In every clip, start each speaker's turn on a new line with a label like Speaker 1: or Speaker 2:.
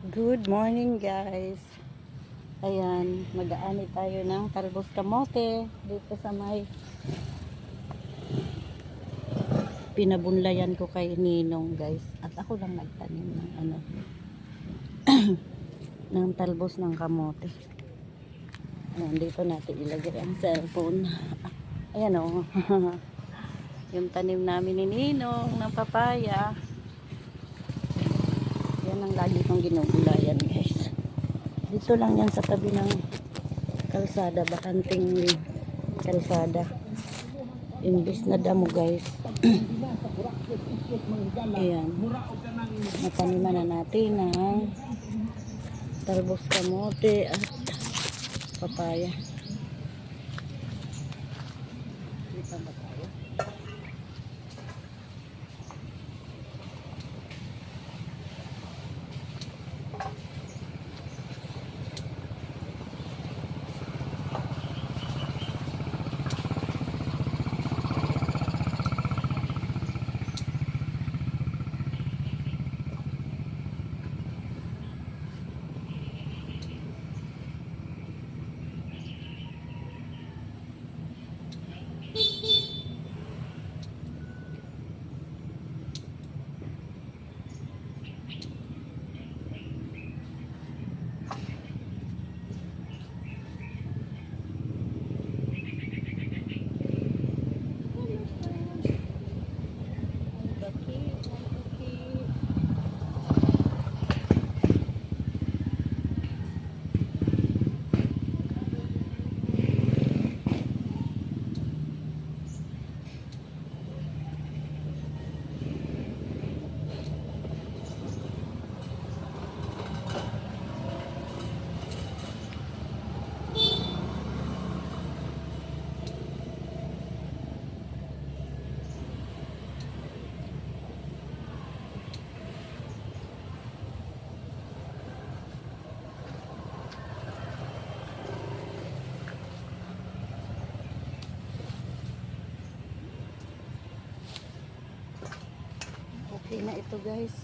Speaker 1: Good morning guys. Ayan, mag-aani tayo ng talbos kamote dito sa may pinabunlayan ko kay Ninong guys. At ako lang nagtanim ng ng talbos ng kamote. Ayan, dito natin ilagay ang cellphone. Ayan o. Yung tanim namin ni Ninong ng papaya. Yan ang lagi kong ginugulayan guys. Dito lang yan sa tabi ng kalsada, bakanting kalsada. Imbis na damo guys. Ayan. Nataniman na natin ng talbos kamote at papaya. Dito ba tayo? Okay na ito guys.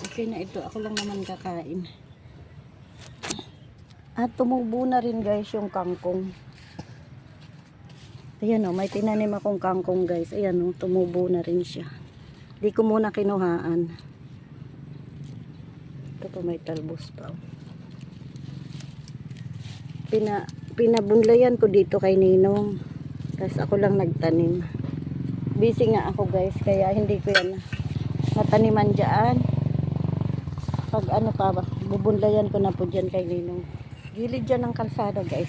Speaker 1: Okay na ito. Ako lang naman kakain. At tumubo na rin guys yung kangkong. Ayan o. May tinanim akong kangkong guys. Ayan o. Tumubo na rin siya. Di ko muna kinuhaan. Ito pa may talbos pa. Pinabunlayan ko dito kay Ninong. Tapos ako lang nagtanim. Busy nga ako guys, kaya hindi ko yan nataniman dyan. Pag ano pa ba, bubunlayan ko na po dyan kay Ninong. Gilid dyan ng kalsada guys.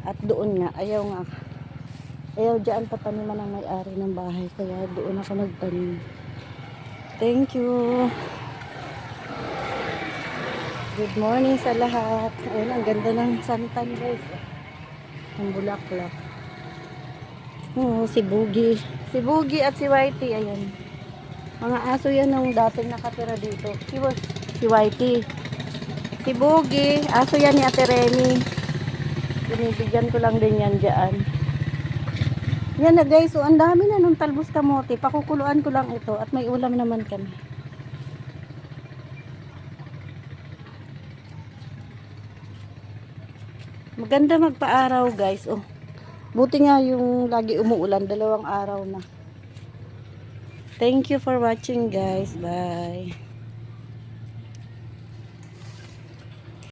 Speaker 1: At doon nga, ayaw dyan pataniman ng may-ari ng bahay. Kaya doon ako nagtanim. Thank you. Good morning sa lahat. Ayun, ang ganda ng santan guys. Ang bulaklak. Oo, si Boogie. Si Boogie at si Whitey, ayan. Mga aso yan nung dating nakatira dito. Si Whitey. Si Boogie, aso yan ni Ate Remy. Binibigyan ko lang din yan dyan. Yan na guys, so ang dami na nung talbos kamote. Pakukuluan ko lang ito at may ulam naman kami. Maganda magpa-araw guys, oh. Buti nga yung lagi umuulan, 2 araw na. Thank you for watching guys. Bye.